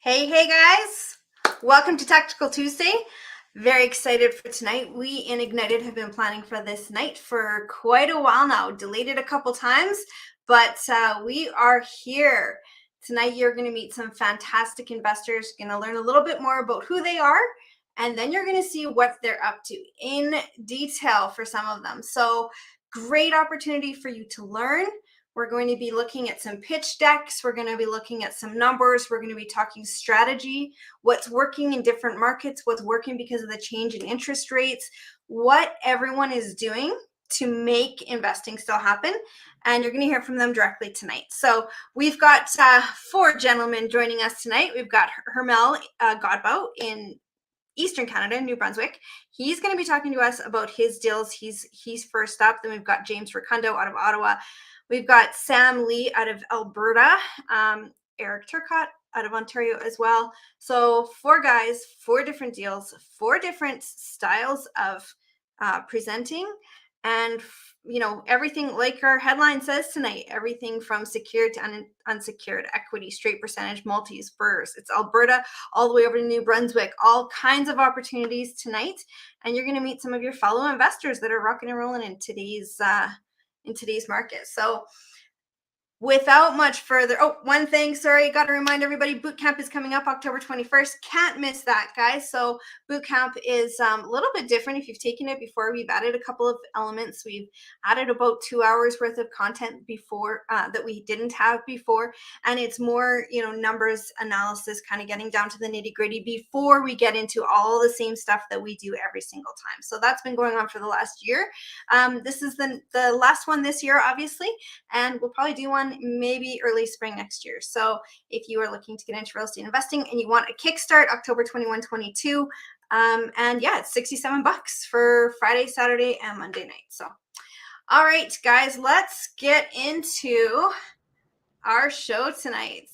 Hey guys, welcome to Tactical Tuesday. Very excited for tonight. We in Ignited have been planning for this night for quite a while now. Delayed it a couple times, but we are here. Tonight you're going to meet some fantastic investors, going to learn a little bit more about who they are, and then you're going to see what they're up to in detail for some of them. So great opportunity for you to learn. We're going to be looking at some pitch decks. We're going to be looking at some numbers. We're going to be talking strategy, what's working in different markets, what's working because of the change in interest rates, what everyone is doing to make investing still happen. And you're going to hear from them directly tonight. So we've got four gentlemen joining us tonight. We've got Hermel Godbout in Eastern Canada, New Brunswick. He's going to be talking to us about his deals. He's first up. Then we've got James Ricundo out of Ottawa. We've got Sam Lee out of Alberta, Eric Turcott out of Ontario as well. So four guys, four different deals, four different styles of presenting, and everything like our headline says tonight, everything from secured to unsecured, equity, straight percentage, multis, burrs. It's Alberta all the way over to New Brunswick, all kinds of opportunities tonight. And you're going to meet some of your fellow investors that are rocking and rolling in today's market. So without much further, one thing, sorry, got to remind everybody, boot camp is coming up October 21st. Can't miss that, guys. So boot camp is a little bit different. If you've taken it before, we've added a couple of elements. We've added about 2 hours worth of content before that we didn't have before. And it's more, numbers analysis, kind of getting down to the nitty gritty before we get into all the same stuff that we do every single time. So that's been going on for the last year. This is the last one this year, obviously, and we'll probably do one maybe early spring next year. So if you are looking to get into real estate investing and you want a kickstart, October 21, 22, and yeah, it's $67 for Friday, Saturday, and Monday night. So, all right, guys, let's get into our show tonight.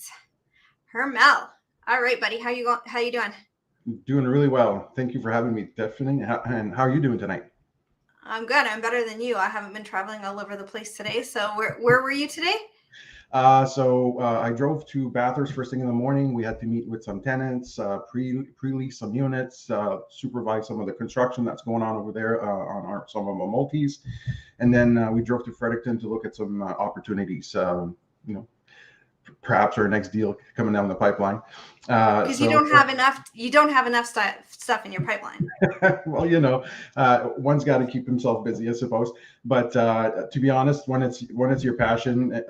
Hermel, all right, buddy, how you doing? Doing really well. Thank you for having me, Stephanie. And how are you doing tonight? I'm good. I'm better than you. I haven't been traveling all over the place today. So where were you today? I drove to Bathurst first thing in the morning. We had to meet with some tenants, pre-lease some units, supervise some of the construction that's going on over there on some of our multis, and then we drove to Fredericton to look at some opportunities. Perhaps our next deal coming down the pipeline. Because you don't have enough stuff in your pipeline. Well, one's got to keep himself busy, I suppose. But to be honest, when it's your passion,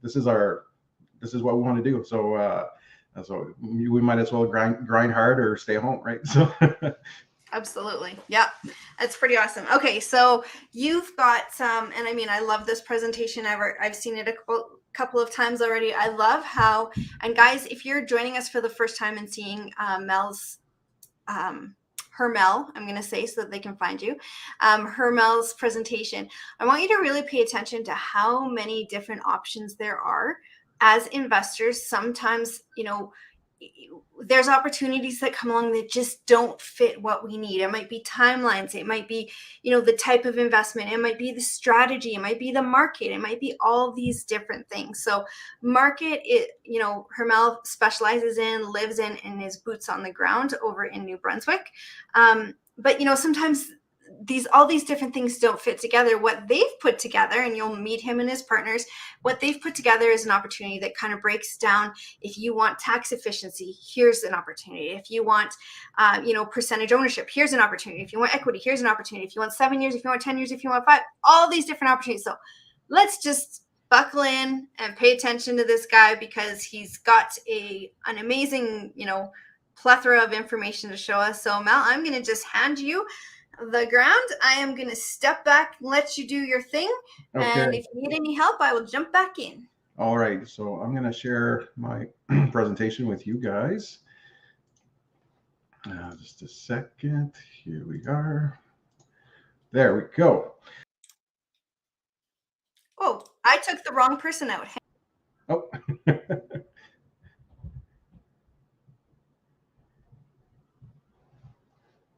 this is what we want to do. So we might as well grind hard or stay home, right? So. Absolutely. Yeah, that's pretty awesome. Okay, so you've got some, and I mean, I love this presentation. I've seen it a couple of times already. I love how, and guys, if you're joining us for the first time and seeing Hermel, I'm going to say so that they can find you, Hermel's presentation, I want you to really pay attention to how many different options there are as investors. Sometimes, there's opportunities that come along that just don't fit what we need. It might be timelines. It might be, the type of investment. It might be the strategy. It might be the market. It might be all these different things. So market, Hermel specializes in, lives in, and is boots on the ground over in New Brunswick. But, sometimes all these different things don't fit together. What they've put together, and you'll meet him and his partners, what they've put together is an opportunity that kind of breaks down. If you want tax efficiency, here's an opportunity. If you want, percentage ownership, here's an opportunity. If you want equity, here's an opportunity. If you want 7 years, if you want 10 years, if you want 5, all these different opportunities. So let's just buckle in and pay attention to this guy, because he's got an amazing, plethora of information to show us. So Mel, I'm going to just hand you the ground. I am going to step back and let you do your thing. Okay. And if you need any help, I will jump back in. All right. So I'm going to share my presentation with you guys. Just a second. Here we are. There we go. Oh, I took the wrong person out. Oh.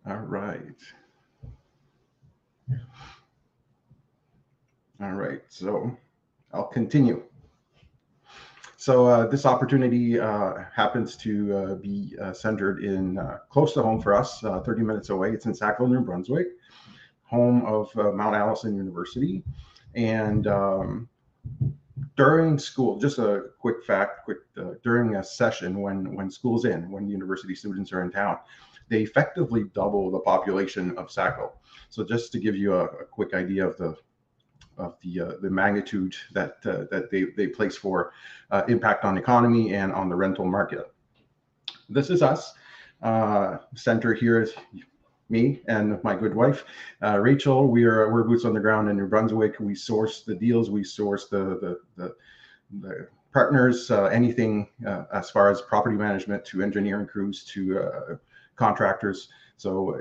All right. All right, so I'll continue. So this opportunity happens to be centered in close to home for us, 30 minutes away. It's in Sackville, New Brunswick, home of Mount Allison University. And during school, just a quick fact, during a session when school's in, when university students are in town, they effectively double the population of Sackville. So just to give you a quick idea of the magnitude that they place for impact on the economy and on the rental market. This is us. Center here is me and my good wife, Rachel. We're boots on the ground in New Brunswick. We source the deals. We source the partners, anything as far as property management to engineering crews to contractors. So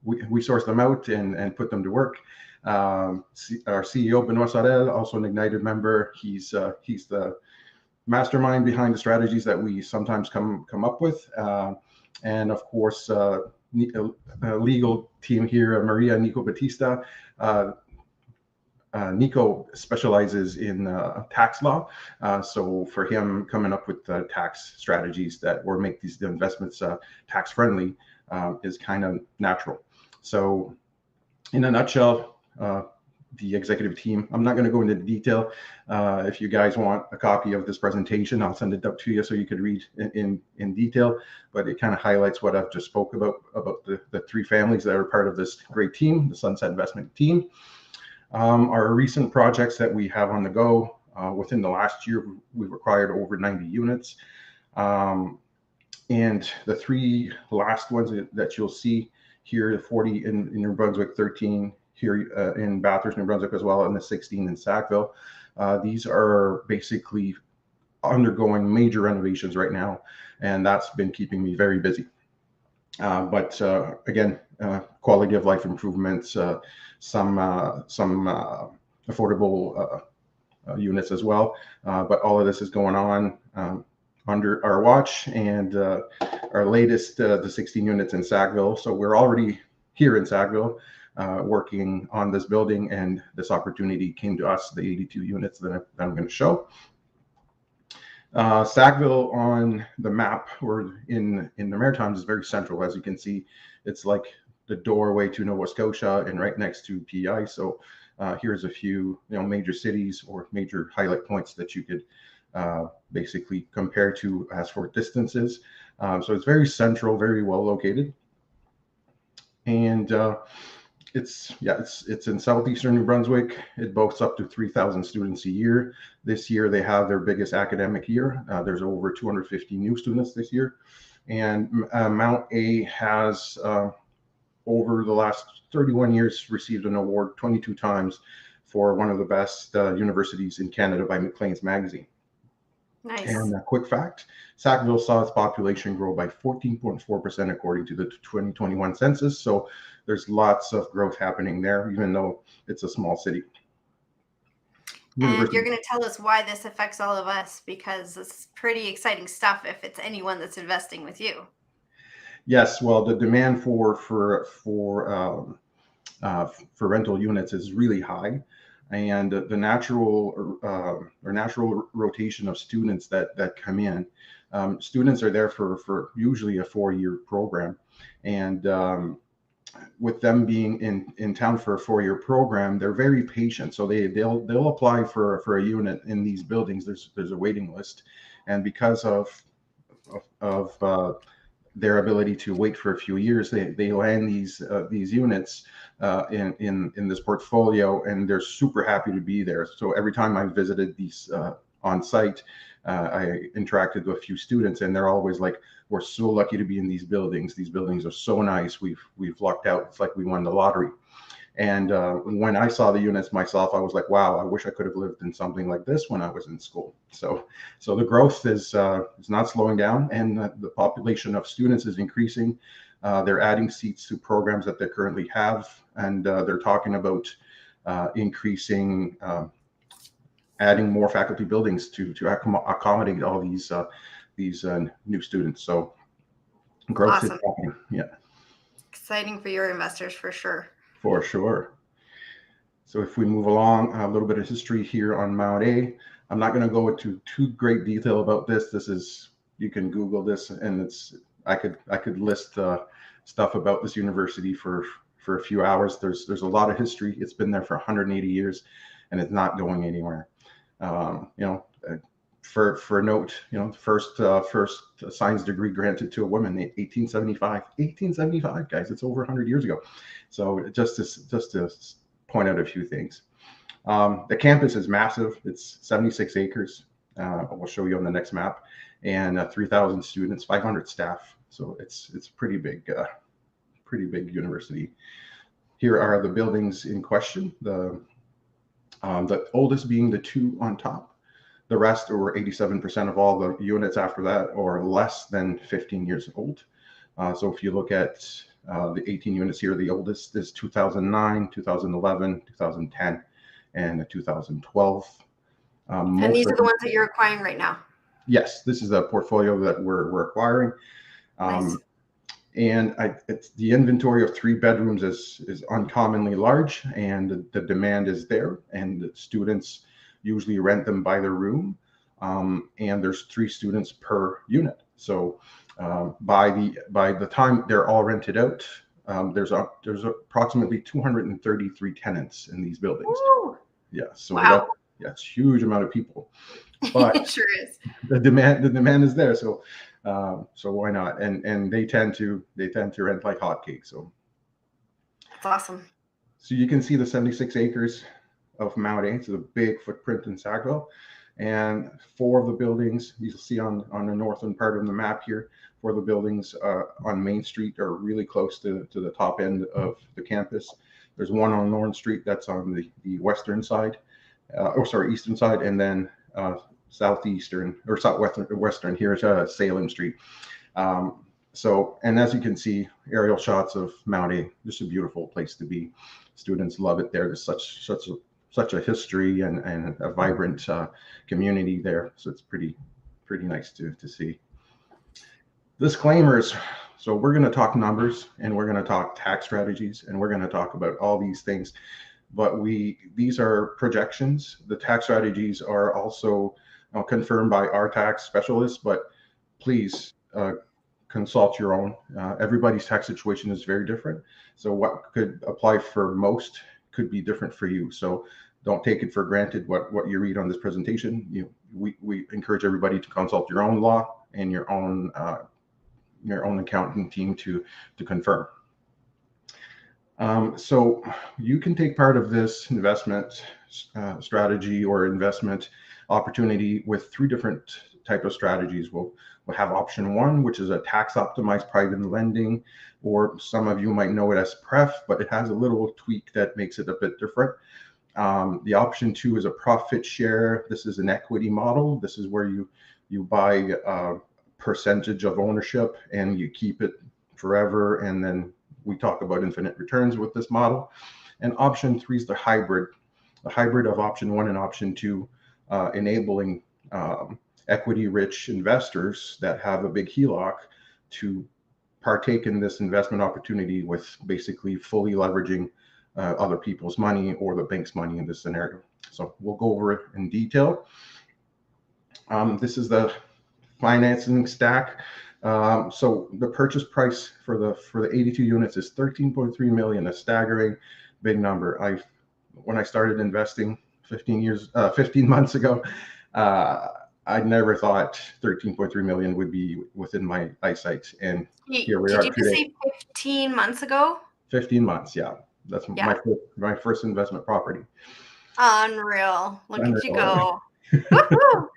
we source them out and put them to work. Our CEO, Benoit Sorel, also an Ignited member. He's the mastermind behind the strategies that we sometimes come up with. And of course, legal team here, Maria Nico Batista. Nico specializes in tax law. So for him, coming up with tax strategies that will make these investments tax friendly is kind of natural. So in a nutshell, the executive team. I'm not going to go into detail. If you guys want a copy of this presentation, I'll send it up to you so you could read in detail. But it kind of highlights what I've just spoke about the three families that are part of this great team, the Sunset Investment team. Our recent projects that we have on the go, within the last year, we've acquired over 90 units. And the three last ones that you'll see here, 40 in New Brunswick, 13 here in Bathurst, New Brunswick as well, and the 16 in Sackville. These are basically undergoing major renovations right now, and that's been keeping me very busy. But again, quality of life improvements, some affordable units as well. But all of this is going on under our watch, and our latest, the 16 units in Sackville. So we're already here in Sackville, working on this building, and this opportunity came to us, the 82 units that I'm going to show. Sackville on the map, or in the Maritimes, is very central. As you can see, it's like the doorway to Nova Scotia and right next to PEI. So here's a few major cities or major highlight points that you could basically compare to as for distances. So it's very central, very well located. And it's in southeastern New Brunswick. It boasts up to 3,000 students a year. This year they have their biggest academic year. There's over 250 new students this year. And Mount A has, over the last 31 years, received an award 22 times for one of the best universities in Canada by Maclean's magazine. Nice. And a quick fact, Sackville saw its population grow by 14.4% according to the 2021 census. So there's lots of growth happening there, even though it's a small city. And you're going to tell us why this affects all of us, because it's pretty exciting stuff if it's anyone that's investing with you. Yes, well, the demand for rental units is really high. And the natural rotation of students that come in, students are there for usually a 4-year program, and with them being in town for a 4-year program, they're very patient. So they'll apply for a unit in these buildings. There's a waiting list, and because of their ability to wait for a few years, they land these units in this portfolio, and they're super happy to be there. So every time I visited these on site, I interacted with a few students, and they're always like, "We're so lucky to be in these buildings. These buildings are so nice. We've lucked out. It's like we won the lottery." And when I saw the units myself, I was like, "Wow, I wish I could have lived in something like this when I was in school." So the growth is not slowing down, and the population of students is increasing. They're adding seats to programs that they currently have, and they're talking about increasing, adding more faculty buildings to accommodate all these new students. So growth is happening. Yeah. Exciting for your investors, for sure. For sure. So if we move along, a little bit of history here on Mount A. I'm not going to go into too great detail about this. This is, you can Google this, and I could list stuff about this university for a few hours. There's a lot of history. It's been there for 180 years, and it's not going anywhere. For note, first science degree granted to a woman in 1875. 1875, guys, it's over 100 years ago. So just to point out a few things. The campus is massive. It's 76 acres. We'll show you on the next map, and 3,000 students, 500 staff. So it's pretty big university. Here are the buildings in question. The oldest being the two on top. The rest, or 87% of all the units after that, are less than 15 years old. So if you look at the 18 units here, the oldest is 2009, 2011, 2010, and 2012. And these are the ones that you're acquiring right now? Yes, this is a portfolio that we're acquiring. Nice. And it's the inventory of 3 bedrooms is uncommonly large, and the demand is there, and the students usually rent them by the room, and there's 3 students per unit. So by the time they're all rented out, there's approximately 233 tenants in these buildings. Ooh. Yeah, so wow. That's a huge amount of people. But it sure is. The demand is there, so why not? And they tend to rent like hotcakes. So that's awesome. So you can see the 76 acres of Mount A. It's a big footprint in Sackville, and 4 of the buildings you'll see on the northern part of the map here. 4 of the buildings on Main Street are really close to the top end of the campus. There's one on Lawrence Street that's on the western side, eastern side, and then southeastern or southwestern here is Salem Street. And as you can see, aerial shots of Mount A. Just a beautiful place to be. Students love it there. There's such a history and a vibrant community there. So it's pretty nice to see. Disclaimers. So we're going to talk numbers, and we're going to talk tax strategies, and we're going to talk about all these things. But these are projections. The tax strategies are also confirmed by our tax specialists, but please consult your own. Everybody's tax situation is very different. So what could apply for most could be different for you. So don't take it for granted what you read on this presentation. We encourage everybody to consult your own law and your own accounting team to confirm. So you can take part of this investment strategy or investment opportunity with 3 different type of strategies. We'll have option 1, which is a tax optimized private lending, or some of you might know it as PREF, but it has a little tweak that makes it a bit different. The option 2 is a profit share. This is an equity model. This is where you buy a percentage of ownership and you keep it forever, and then we talk about infinite returns with this model. And option 3 is the hybrid of option 1 and option 2, enabling equity-rich investors that have a big HELOC to partake in this investment opportunity with basically fully leveraging other people's money or the bank's money in this scenario. So we'll go over it in detail. This is the financing stack. So the purchase price for the 82 units is 13.3 million, a staggering big number. When I started investing 15 months ago, I never thought 13.3 million would be within my eyesight, and here we are today. Did you say 15 months ago? 15 months, yeah. That's my first investment property. Unreal. Look at you go. Woo-hoo.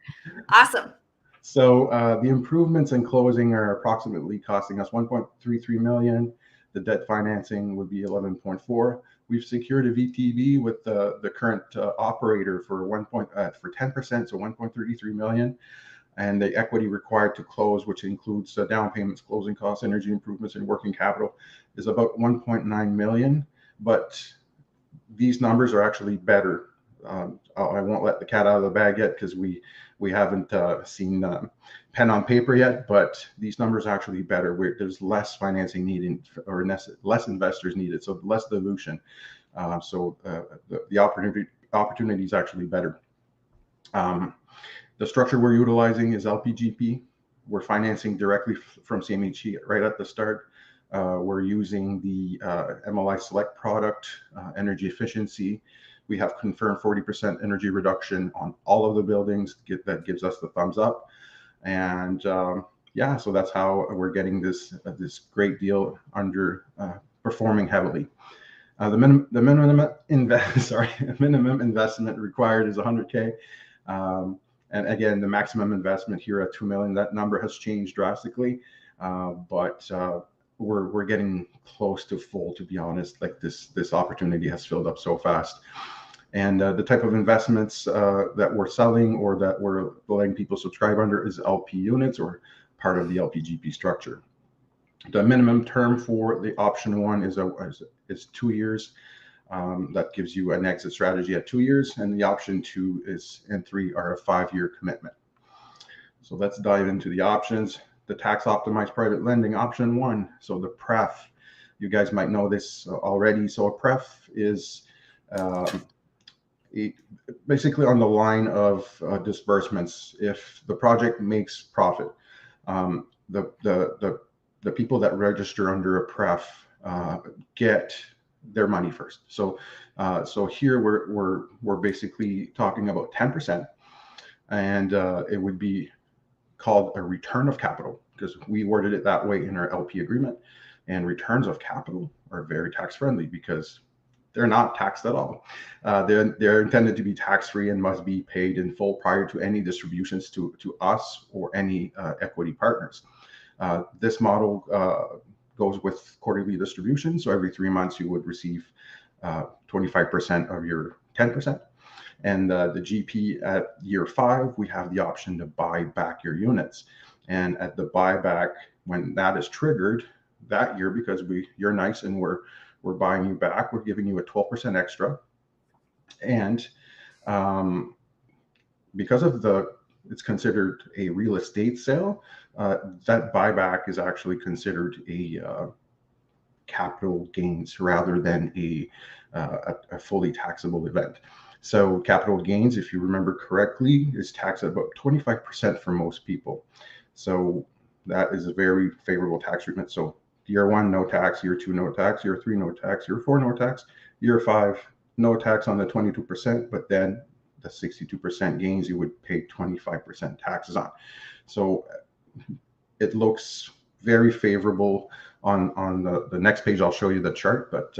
Awesome. So the improvements in closing are approximately costing us 1.33 million. The debt financing would be 11.4. We've secured a VTB with the current operator for 10%, so 1.33 million. And the equity required to close, which includes down payments, closing costs, energy improvements, and working capital, is about 1.9 million. But these numbers are actually better. I won't let the cat out of the bag yet because we haven't seen pen on paper yet, but these numbers are actually better. There's less financing needed, or less investors needed, so less dilution. So the opportunity is actually better. The structure we're utilizing is LPGP. We're financing directly from CMHC right at the start. We're using the MLI Select product, energy efficiency. We have confirmed 40% energy reduction on all of the buildings. That gives us the thumbs up. And yeah, so that's how we're getting this great deal under performing heavily. The minimum investment required is 100K. And again, the maximum investment here at 2 million, that number has changed drastically, but we're getting close to full, to be honest. Like this opportunity has filled up so fast. And the type of investments that we're selling or that we're letting people subscribe under is LP units or part of the LPGP structure. The minimum term for the option 1 is 2 years. That gives you an exit strategy at 2 years, and the option 2 and 3 are a 5-year commitment. So let's dive into the options. The tax optimized private lending option 1. So the PREF, you guys might know this already. So a PREF is basically on the line of disbursements. If the project makes profit, the people that register under a PREF get their money first. So here we're basically talking about 10%, and it would be called a return of capital because we worded it that way in our LP agreement. And returns of capital are very tax friendly because they're not taxed at all. They're intended to be tax-free and must be paid in full prior to any distributions to us or any equity partners. This model goes with quarterly distributions. So every 3 months you would receive 25% of your 10%. And the GP at year 5, we have the option to buy back your units. And at the buyback, when that is triggered that year, because you're nice and we're buying you back, we're giving you a 12% extra. And because of it's considered a real estate sale, that buyback is actually considered a capital gains rather than a fully taxable event. So capital gains, if you remember correctly, is taxed at about 25% for most people. So that is a very favorable tax treatment. So year 1, no tax. Year 2, no tax. Year 3, no tax. Year 4, no tax. Year 5, no tax on the 22%, but then the 62% gains you would pay 25% taxes on. So it looks very favorable. On the next page, I'll show you the chart, but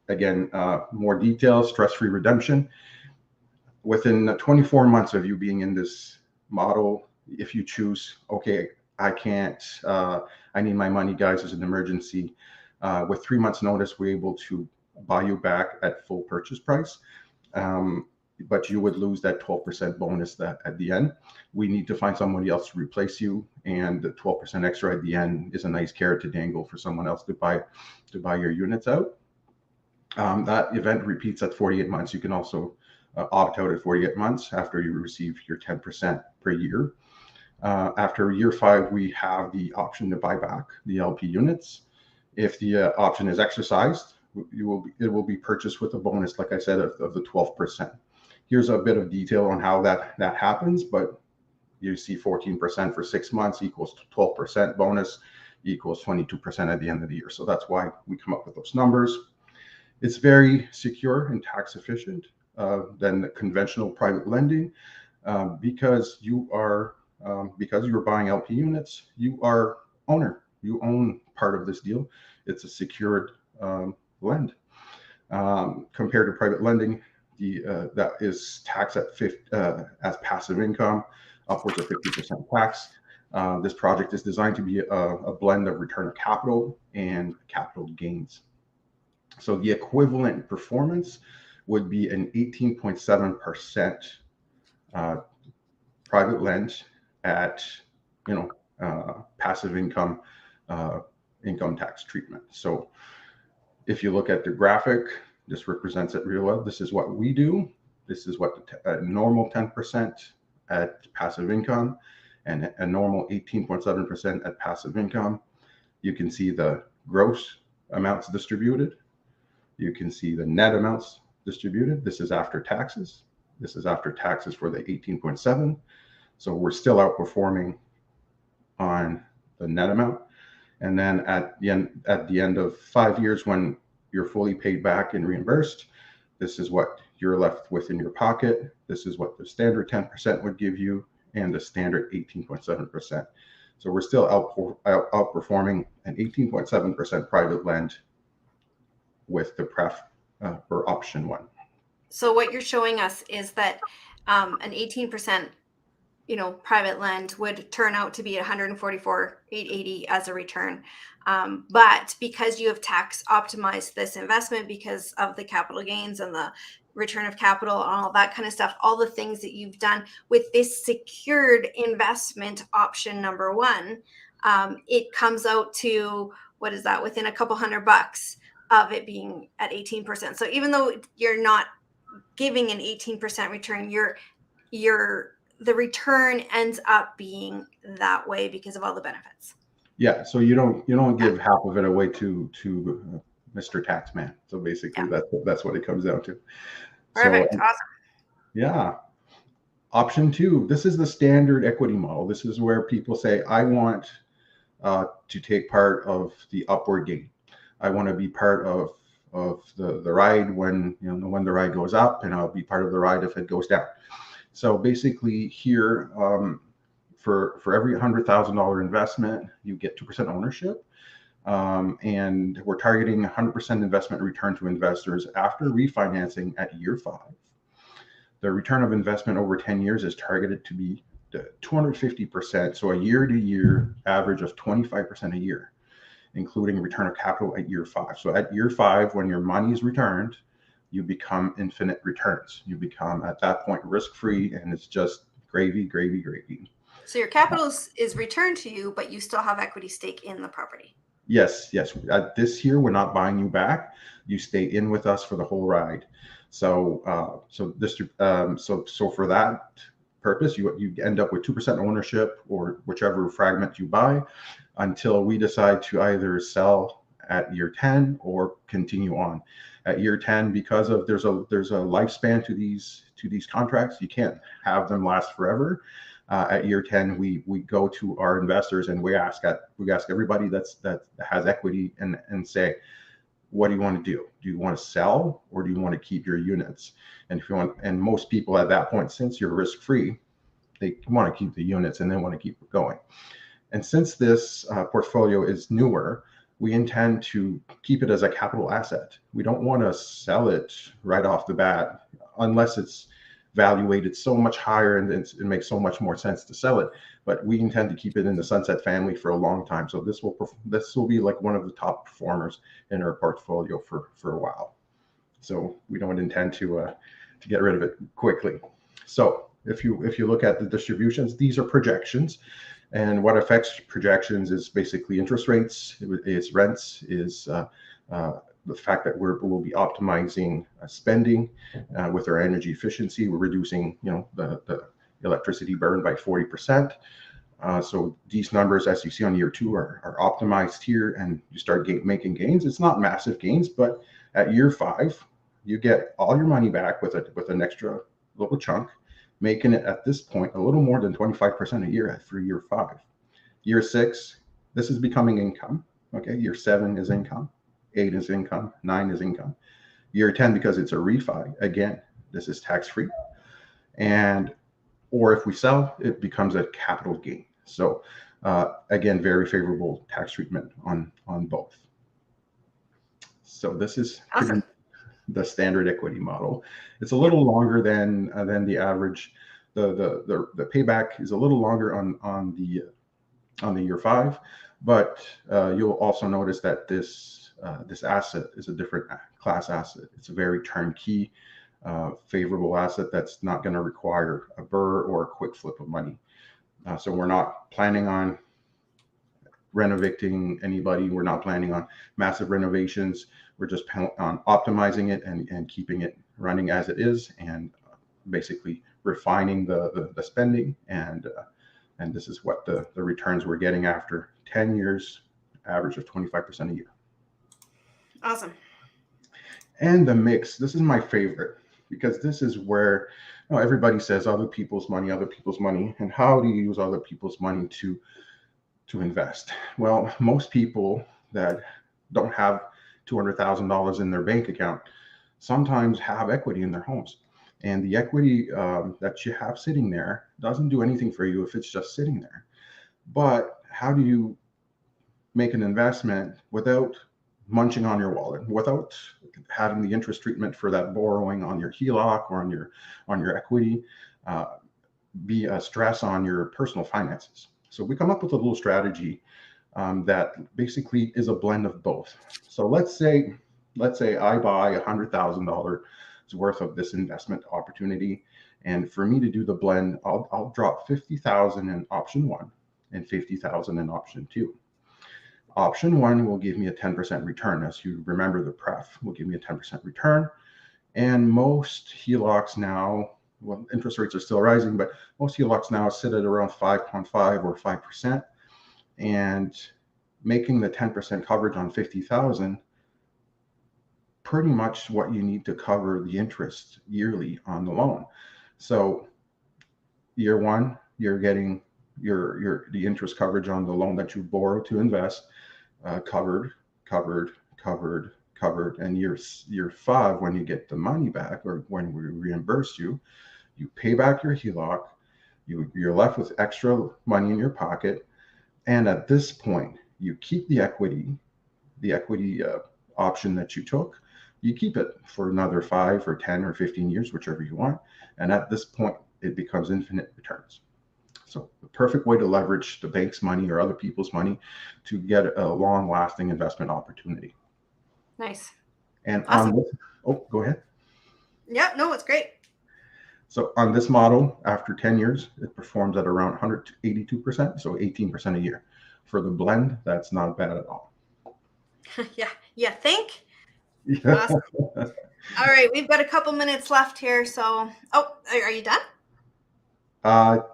again, more details, stress-free redemption. Within 24 months of you being in this model, if you choose, okay, I can't, I need my money, guys, as an emergency. With 3 months notice, we're able to buy you back at full purchase price. But you would lose that 12% bonus that at the end. We need to find somebody else to replace you, and the 12% extra at the end is a nice carrot to dangle for someone else to buy your units out. That event repeats at 48 months. You can also opt out at 48 months after you receive your 10% per year. After year 5, we have the option to buy back the LP units. If the option is exercised, it will be purchased with a bonus, like I said, of the 12%. Here's a bit of detail on how that happens, but you see 14% for 6 months equals 12% bonus equals 22% at the end of the year. So that's why we come up with those numbers. It's very secure and tax efficient than the conventional private lending because you're buying LP units, you are owner. You own part of this deal. It's a secured lend. Compared to private lending, that is taxed at as passive income, upwards of 50% tax. This project is designed to be a blend of return of capital and capital gains. So the equivalent performance would be an 18.7% private lend at passive income tax treatment. So if you look at the graphic, this represents it real well. This is what we do. This is what a normal 10% at passive income and a normal 18.7% at passive income. You can see the gross amounts distributed. You can see the net amounts distributed. This is after taxes. This is after taxes for the 18.7. So we're still outperforming on the net amount. And then at the end of 5 years, when you're fully paid back and reimbursed, this is what you're left with in your pocket. This is what the standard 10% would give you, and the standard 18.7%. So we're still outperforming an 18.7% private lend with the pref or option one. So what you're showing us is that an 18%, private lend would turn out to be 144,880 as a return. But because you have tax optimized this investment because of the capital gains and the return of capital and all that kind of stuff, all the things that you've done with this secured investment option number one, it comes out to, what is that, within a couple $100 of it being at 18%. So even though you're not giving an 18% return, the return ends up being that way because of all the benefits. Yeah, so you don't give half of it away to Mr. Taxman. So basically, that's what it comes down to. Perfect. So, awesome. Yeah. Option two. This is the standard equity model. This is where people say, I want to take part of the upward gain. I want to be part of the ride when the ride goes up, and I'll be part of the ride if it goes down. So basically here, for every $100,000 investment, you get 2% ownership. And we're targeting 100% investment return to investors after refinancing at year 5. The return of investment over 10 years is targeted to be 250%. So a year-to-year average of 25% a year, including return of capital at year 5. So at year 5, when your money is returned, you become infinite returns. You become at that point risk-free, and it's just gravy, gravy, gravy. So your capital is returned to you, but you still have equity stake in the property. Yes. This year, we're not buying you back. You stay in with us for the whole ride. So for that purpose, you end up with 2% ownership or whichever fragment you buy, until we decide to either sell at year 10 or continue on at year 10. Because of there's a lifespan to these contracts. You can't have them last forever. At year 10, we go to our investors and we ask everybody that has equity and say, what do you want to do? Do you want to sell, or do you want to keep your units? And if you want, and most people at that point, since you're risk free, they want to keep the units and they want to keep it going. And since this portfolio is newer, we intend to keep it as a capital asset. We don't want to sell it right off the bat unless it's valuated so much higher and it makes so much more sense to sell it. But we intend to keep it in the Sunset family for a long time. So this will be like one of the top performers in our portfolio for a while. So we don't intend to get rid of it quickly. So if you look at the distributions, these are projections. And what affects projections is basically interest rates, is rents, is the fact that we'll be optimizing spending with our energy efficiency. We're reducing, the electricity burn by 40%. So these numbers, as you see on year 2, are optimized here, and you start making gains. It's not massive gains, but at year 5, you get all your money back with an extra little chunk, making it at this point a little more than 25% a year for year 5. Year 6, this is becoming income. Okay, year 7 is income, 8 is income, 9 is income. Year 10, because it's a refi, again, this is tax-free. Or if we sell, it becomes a capital gain. So again, very favorable tax treatment on both. So this is awesome. The standard equity model. It's a little longer than the average. The payback is a little longer on the year 5, but you'll also notice that this asset is a different class asset. It's a very turnkey, favorable asset that's not going to require a burr or a quick flip of money. So we're not planning on renovating anybody. We're not planning on massive renovations. We're just on optimizing it and keeping it running as it is, and basically refining the spending. And this is what the returns we're getting after 10 years, average of 25% a year. Awesome. And the mix, this is my favorite. because this is where everybody says other people's money, and how do you use other people's money to invest? Well, most people that don't have $200,000 in their bank account sometimes have equity in their homes. And the equity that you have sitting there doesn't do anything for you if it's just sitting there. But how do you make an investment without munching on your wallet, without having the interest treatment for that borrowing on your HELOC or on your equity be a stress on your personal finances? So we come up with a little strategy that basically is a blend of both. So let's say I buy $100,000 worth of this investment opportunity, and for me to do the blend, I'll drop 50,000 in option one and 50,000 in option two. Option one will give me a 10% return. As you remember, the pref will give me a 10% return. And most HELOCs now, well, interest rates are still rising, but most HELOCs now sit at around 5.5 or 5%. And making the 10% coverage on 50,000, pretty much what you need to cover the interest yearly on the loan. So year one, you're getting the interest coverage on the loan that you borrow to invest covered. And year five, when you get the money back or when we reimburse you, you pay back your HELOC, you're left with extra money in your pocket. And at this point, you keep the equity option that you took. You keep it for another 5 or 10 or 15 years, whichever you want. And at this point, it becomes infinite returns. So the perfect way to leverage the bank's money or other people's money to get a long-lasting investment opportunity. Nice. And awesome. Go ahead. Yeah, no, it's great. So on this model, after 10 years, it performs at around 182%, so 18% a year. For the blend, that's not bad at all. Yeah, think? Yeah. Awesome. All right, we've got a couple minutes left here, so are you done?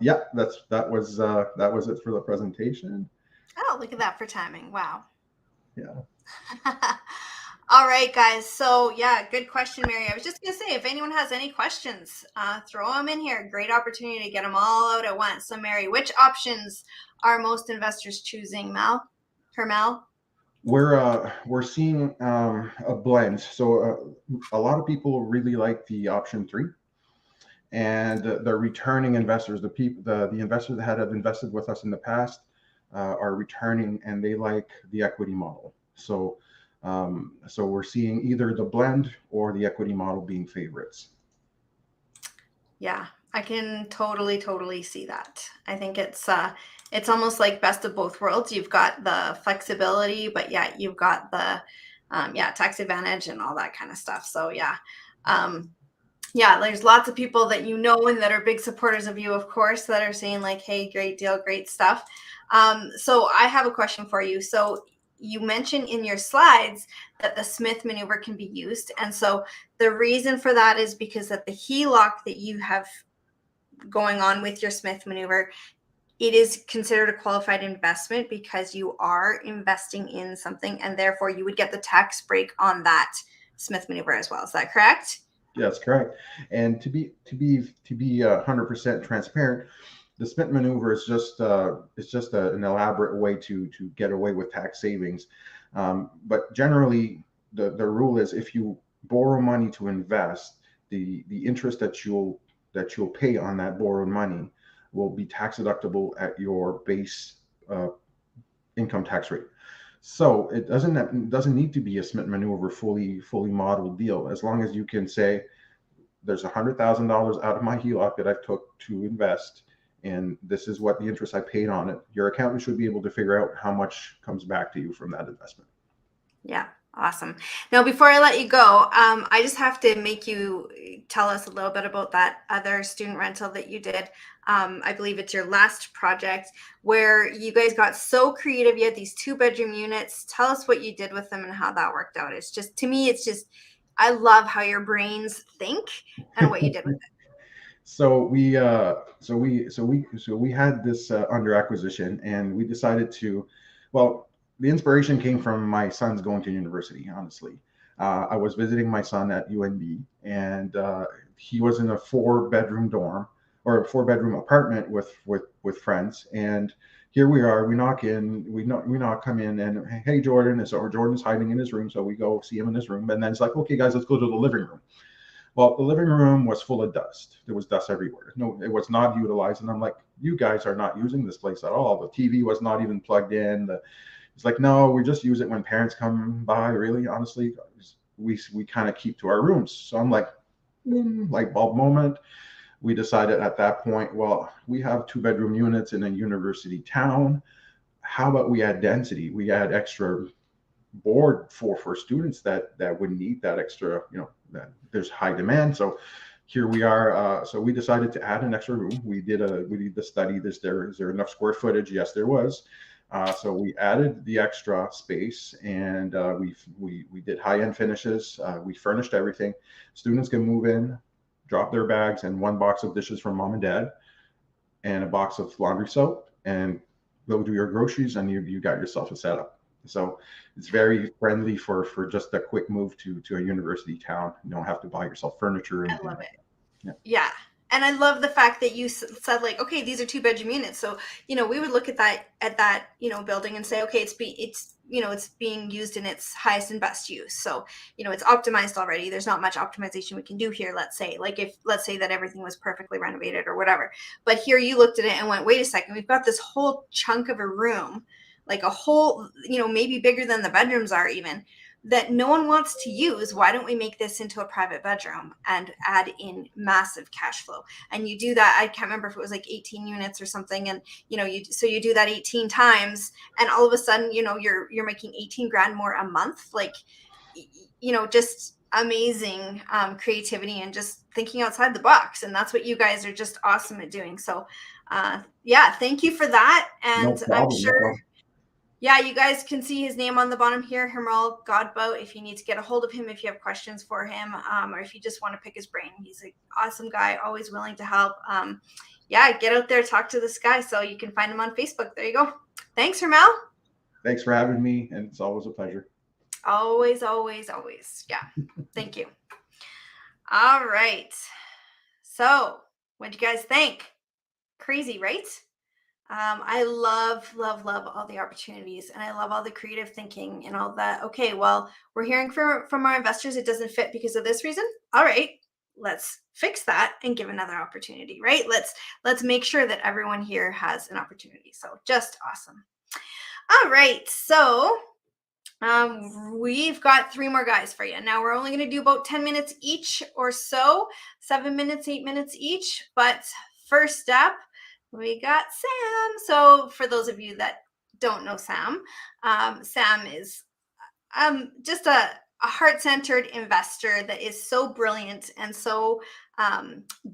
Yeah, that was it for the presentation. Oh, look at that for timing. Wow. Yeah. All right, guys. So yeah, good question, Mary. I was just gonna say, if anyone has any questions, throw them in here. Great opportunity to get them all out at once. So Mary, which options are most investors choosing? Hermel? We're seeing a blend. So a lot of people really like the option 3, and the returning investors, the investors that have invested with us in the past, are returning, and they like the equity model. So we're seeing either the blend or the equity model being favorites. Yeah, I can totally see that. I think it's almost like best of both worlds. You've got the flexibility, but yeah, you've got the tax advantage and all that kind of stuff. So yeah. There's lots of people that you know and that are big supporters of you, of course, that are saying like, hey, great deal, great stuff. So I have a question for you. So you mentioned in your slides that the Smith maneuver can be used. And so the reason for that is because that the HELOC that you have going on with your Smith maneuver, it is considered a qualified investment because you are investing in something, and therefore you would get the tax break on that Smith maneuver as well. Is that correct? Yes, correct. And to be 100% transparent, the Smith maneuver is just an elaborate way to get away with tax savings. But generally, the rule is if you borrow money to invest, the interest that you'll pay on that borrowed money will be tax deductible at your base income tax rate. So it doesn't need to be a Smith maneuver fully modeled deal. As long as you can say, there's $100,000 out of my HELOC that I took to invest, and this is what the interest I paid on it. Your accountant should be able to figure out how much comes back to you from that investment. Yeah, awesome. Now, before I let you go, I just have to make you tell us a little bit about that other student rental that you did. I believe it's your last project where you guys got so creative. You had these 2-bedroom units. Tell us what you did with them and how that worked out. It's just, to me, I love how your brains think and what you did with it. So we had this under acquisition, and we decided to, well, the inspiration came from my son's going to university, honestly. I was visiting my son at UNB, and he was in a 4-bedroom dorm or a 4-bedroom apartment with friends. And here we are. We knock in. We knock, come in, and hey, Jordan is, or Jordan's hiding in his room, so we go see him in his room, and then it's like, okay, guys, let's go to the living room. Well, the living room was full of dust. There was dust everywhere. No, it was not utilized. And I'm like, you guys are not using this place at all. The TV was not even plugged in. It's like, no, we just use it when parents come by. Really, honestly, we kind of keep to our rooms. So I'm like, light bulb moment. We decided at that point, well, we have 2-bedroom units in a university town. How about we add density? We add extra board for students that would need that extra, that there's high demand. So here we are. So we decided to add an extra room. We did the study. Is there enough square footage? Yes, there was. So we added the extra space, and we did high-end finishes. We furnished everything. Students can move in, drop their bags, and 1 box of dishes from mom and dad, and a box of laundry soap, and go do your groceries, and you got yourself a setup. So it's very friendly for just a quick move to a university town. You don't have to buy yourself furniture. I love it. Yeah. And I love the fact that you said, like, okay, these are 2-bedroom units. So, we would look at that, building and say, okay, it's being used in its highest and best use. So, it's optimized already. There's not much optimization we can do here. Let's say that everything was perfectly renovated or whatever. But here you looked at it and went, wait a second, we've got this whole chunk of a room, like a whole, maybe bigger than the bedrooms are even, that no one wants to use. Why don't we make this into a private bedroom and add in massive cash flow? And you do that. I can't remember if it was like 18 units or something. And, you do that 18 times, and all of a sudden, you're making 18 grand more a month. Like, just amazing creativity and just thinking outside the box. And that's what you guys are just awesome at doing. So, yeah, thank you for that. And No problem, I'm sure, yeah, you guys can see his name on the bottom here, Hermel Godbout, if you need to get a hold of him, if you have questions for him, or if you just want to pick his brain. He's an awesome guy, always willing to help. Yeah, get out there, talk to this guy. So you can find him on Facebook. There you go. Thanks, Hermel. Thanks for having me, and it's always a pleasure. Always, always, always. Yeah, thank you. All right. So what do you guys think? Crazy, right? I love all the opportunities, and I love all the creative thinking and all that. Okay, well, we're hearing from our investors it doesn't fit because of this reason. All right, let's fix that and give another opportunity, right? Let's make sure that everyone here has an opportunity. So just awesome. All right, so we've got 3 more guys for you. Now we're only going to do about 10 minutes each or so, 7 minutes, 8 minutes each. But first up, we got Sam. So for those of you that don't know Sam, Sam is just a heart-centered investor that is so brilliant and so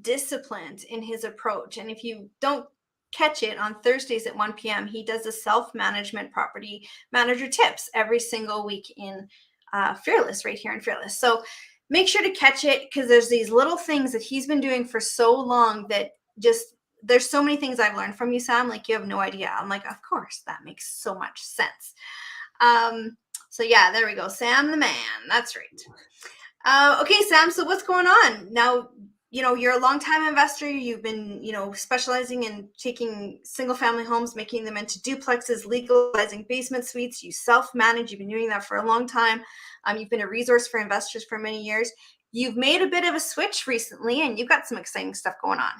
disciplined in his approach. And if you don't catch it on Thursdays at 1 p.m., he does a self-management property manager tips every single week in Fearless, right here in Fearless. So make sure to catch it, because there's these little things that he's been doing for so long that just, there's so many things I've learned from you, Sam. Like, you have no idea. I'm like, of course, that makes so much sense. So yeah, there we go. Sam the man. That's right. Okay, Sam. So what's going on now? You're a longtime investor. You've been, specializing in taking single family homes, making them into duplexes, legalizing basement suites. You self-manage. You've been doing that for a long time. You've been a resource for investors for many years. You've made a bit of a switch recently, and you've got some exciting stuff going on.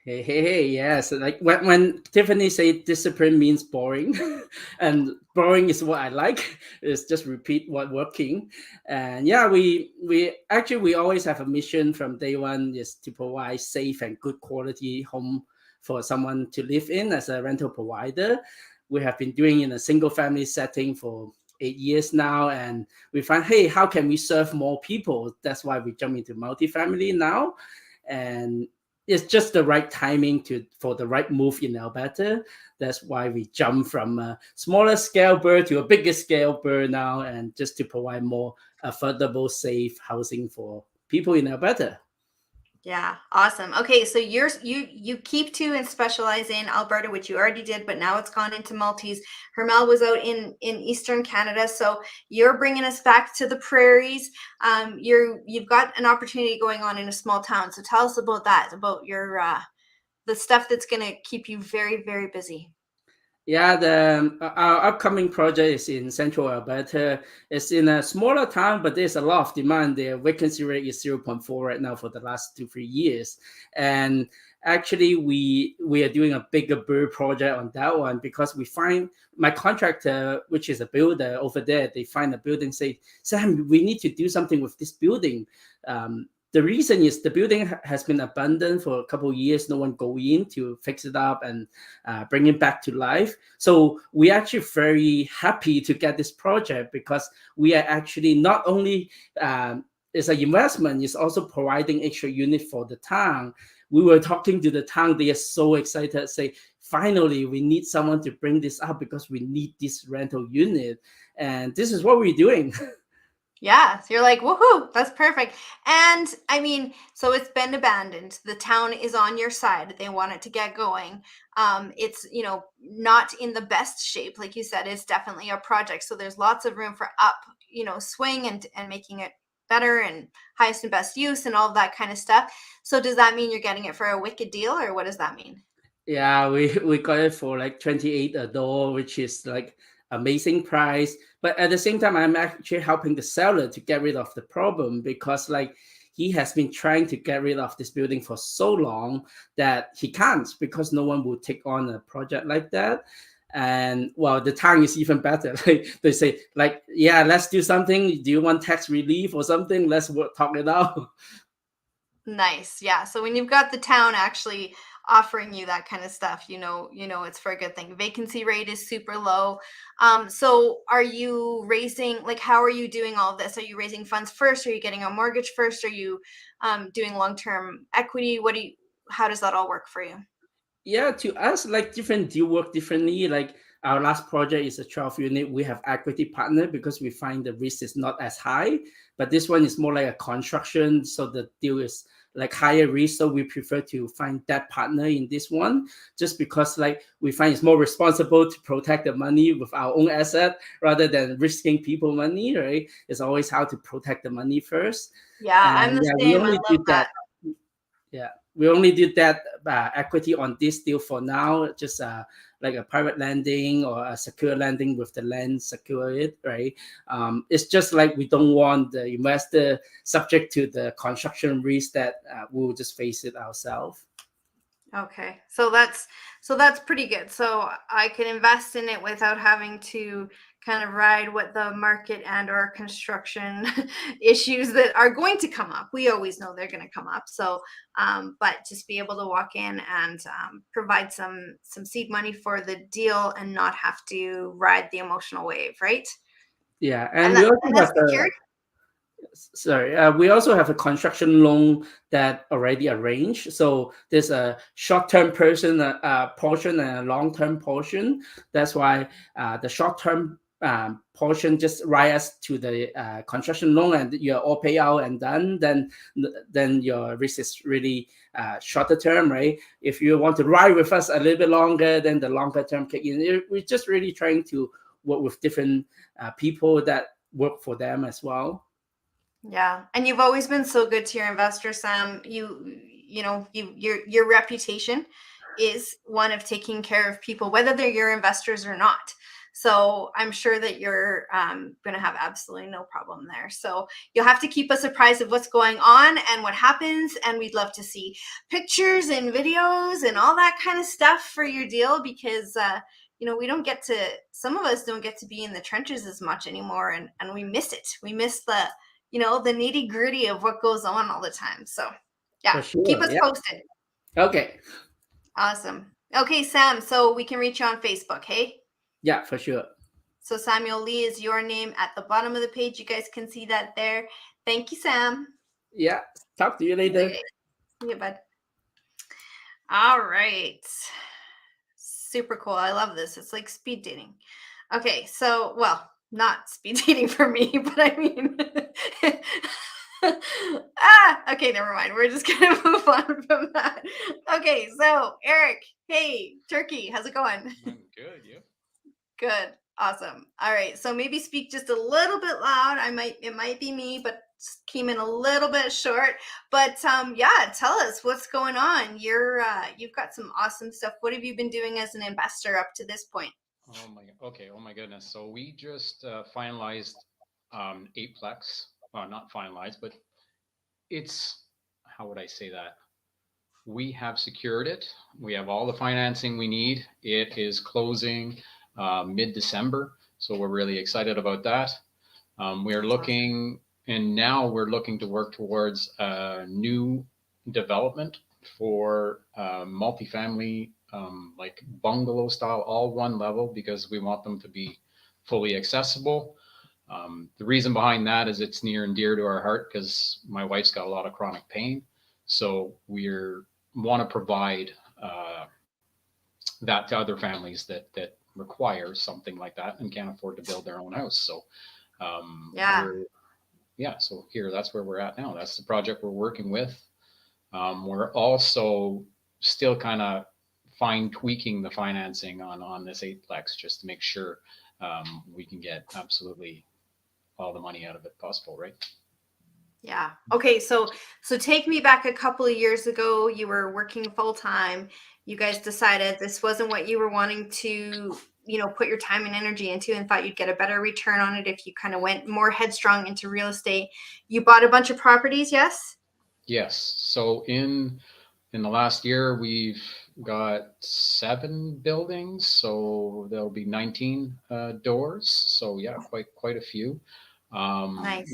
Hey, yes. So like when Tiffany say discipline means boring, and boring is what I like. Is just repeat what working. And yeah, we always have a mission from day one, is to provide safe and good quality home for someone to live in as a rental provider. We have been doing in a single family setting for 8 years now, and we find, hey, how can we serve more people? That's why we jump into multifamily now, and it's just the right timing for the right move in Alberta. That's why we jump from a smaller scale bird to a bigger scale bird now, and just to provide more affordable, safe housing for people in Alberta. Yeah, awesome. Okay, so you keep to and specialize in Alberta, which you already did, but now it's gone into multis. Hermel was out in Eastern Canada, so you're bringing us back to the prairies. You've got an opportunity going on in a small town. So tell us about that, about your the stuff that's going to keep you very, very busy. Yeah, the our upcoming project is in Central Alberta. It's in a smaller town, but there's a lot of demand. The vacancy rate is 0.4 right now for the last 2-3 years, and actually we are doing a bigger bird project on that one because we find my contractor, which is a builder over there, they find a building, say, Sam, we need to do something with this building. The reason is the building has been abandoned for a couple of years. No one go in to fix it up and bring it back to life. So we actually very happy to get this project because we are actually not only it's an investment, it's also providing extra unit for the town. We were talking to the town; they are so excited. Say, finally, we need someone to bring this up because we need this rental unit, and this is what we're doing. Yeah, so you're like, woohoo, that's perfect. And I mean, so it's been abandoned. The town is on your side. They want it to get going. It's, not in the best shape. Like you said, it's definitely a project. So there's lots of room for swing and making it better and highest and best use and all of that kind of stuff. So does that mean you're getting it for a wicked deal, or what does that mean? Yeah, we got it for like 28 a door, which is like amazing price. But at the same time, I'm actually helping the seller to get rid of the problem because like he has been trying to get rid of this building for so long that he can't because no one will take on a project like that. And well, the town is even better. Like they say, like, yeah, let's do something. Do you want tax relief or something? Let's talk it out. Nice. Yeah. So when you've got the town actually offering you that kind of stuff, it's for a good thing. Vacancy rate is super low. So are you raising, like, how are you doing all of this? Are you raising funds first? Are you getting a mortgage first? Are you doing long-term equity? How does that all work for you? Yeah, to us, like different deal work differently. Like our last project is a 12 unit. We have equity partner because we find the risk is not as high. But this one is more like a construction, so the deal is like higher risk. So we prefer to find that partner in this one, just because like we find it's more responsible to protect the money with our own asset rather than risking people money. Right? It's always how to protect the money first. Yeah, I'm And the yeah, we same. I only love do that. that. Yeah, we only did that equity on this deal for now, just like a private lending or a secure lending with the land secure it, right? It's just like we don't want the investor subject to the construction risk that we'll just face it ourselves. Okay. So that's pretty good. So I can invest in it without having to kind of ride what the market and or construction issues that are going to come up. We always know they're going to come up. So but just be able to walk in and provide some seed money for the deal and not have to ride the emotional wave, right? Yeah, And and that we also and have that's a secured. we also have a construction loan that already arranged. So there's a short-term portion and a long-term portion. That's why the short-term portion just write us to the construction loan, and you're all pay out and done. Then your risk is really shorter term, right? If you want to ride with us a little bit longer, then the longer term kick in. We're just really trying to work with different people that work for them as well. Yeah, and you've always been so good to your investors, Sam. Your reputation is one of taking care of people, whether they're your investors or not. So I'm sure that you're going to have absolutely no problem there. So you'll have to keep us apprised of what's going on and what happens, and we'd love to see pictures and videos and all that kind of stuff for your deal because we don't get to. Some of us don't get to be in the trenches as much anymore, and we miss it. We miss the nitty gritty of what goes on all the time. So, yeah, For keep sure. us Yeah. posted. Okay. Awesome. Okay, Sam. So we can reach you on Facebook. Hey. Yeah, for sure. So Samuel Lee is your name at the bottom of the page. You guys can see that there. Thank you, Sam. Yeah. Talk to you later. Okay. See you, bud. All right. Super cool. I love this. It's like speed dating. Okay, so not speed dating for me, but I mean Okay, never mind. We're just gonna move on from that. Okay, so Eric, hey, Turkey, how's it going? I'm good. You? Good, awesome. All right, so maybe speak just a little bit loud. It might be me, but just came in a little bit short. But yeah, tell us what's going on. You've got some awesome stuff. What have you been doing as an investor up to this point? Oh my. Okay. Oh my goodness. So we just finalized eightplex. Well, not finalized, but it's, how would I say that? We have secured it. We have all the financing we need. It is closing mid-December, so we're really excited about that. We're looking, and now we're looking to work towards a new development for multifamily, like bungalow style, all one level, because we want them to be fully accessible. The reason behind that is it's near and dear to our heart because my wife's got a lot of chronic pain. So we're want to provide that to other families that require something like that and can't afford to build their own house. So Yeah. so here, that's where we're at now. That's the project we're working with. We're also still kind of fine tweaking the financing on this eightplex just to make sure we can get absolutely all the money out of it possible, right? Yeah. Okay. So take me back a couple of years ago. You were working full time. You guys decided this wasn't what you were wanting to, put your time and energy into, and thought you'd get a better return on it if you kind of went more headstrong into real estate. You bought a bunch of properties, yes? Yes. So in the last year, we've got 7 buildings, so there'll be 19 doors. So yeah, quite a few. Nice.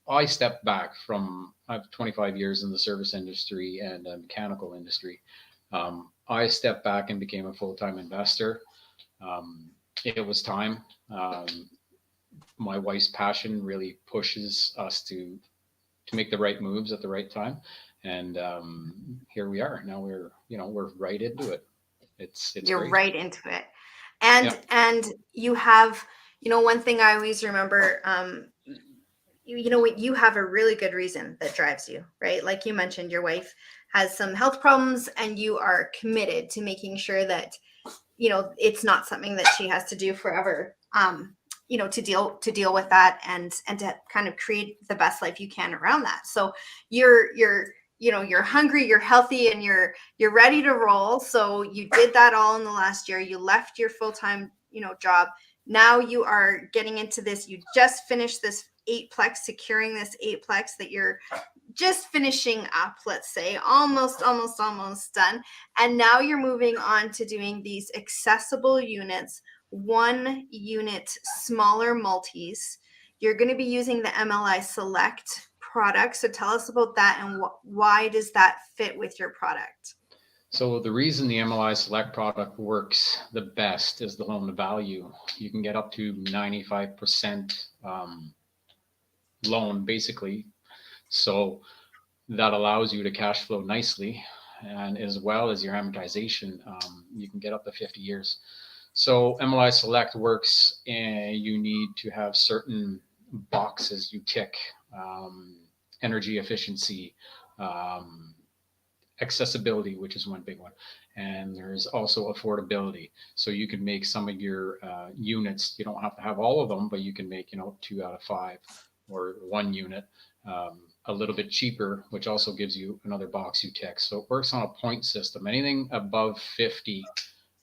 I stepped back from, I have 25 years in the service industry and the mechanical industry. I stepped back and became a full-time investor. It was time. My wife's passion really pushes us to make the right moves at the right time, and here we are. Now we're right into it. It's You're great. right into it. And Yeah. and you have, one thing I always remember, you have a really good reason that drives you, right? Like you mentioned, your wife has some health problems and you are committed to making sure that, it's not something that she has to do forever. To deal with that and to kind of create the best life you can around that. So you're hungry, you're healthy, and you're ready to roll. So you did that all in the last year. You left your full-time, job. Now you are getting into this. You just finished this eightplex, securing this eightplex that you're just finishing up, let's say, almost done. And now you're moving on to doing these accessible units, 1 unit, smaller multis. You're going to be using the MLI Select product. So tell us about that and why does that fit with your product? So the reason the MLI Select product works the best is the loan to value. You can get up to 95% loan, basically. So that allows you to cash flow nicely, and as well as your amortization, you can get up to 50 years. So MLI Select works, and you need to have certain boxes you tick: energy efficiency, accessibility, which is one big one, and there's also affordability. So you can make some of your units. You don't have to have all of them, but you can make 2 out of 5 or 1 unit a little bit cheaper, which also gives you another box you tick. So it works on a point system. Anything above 50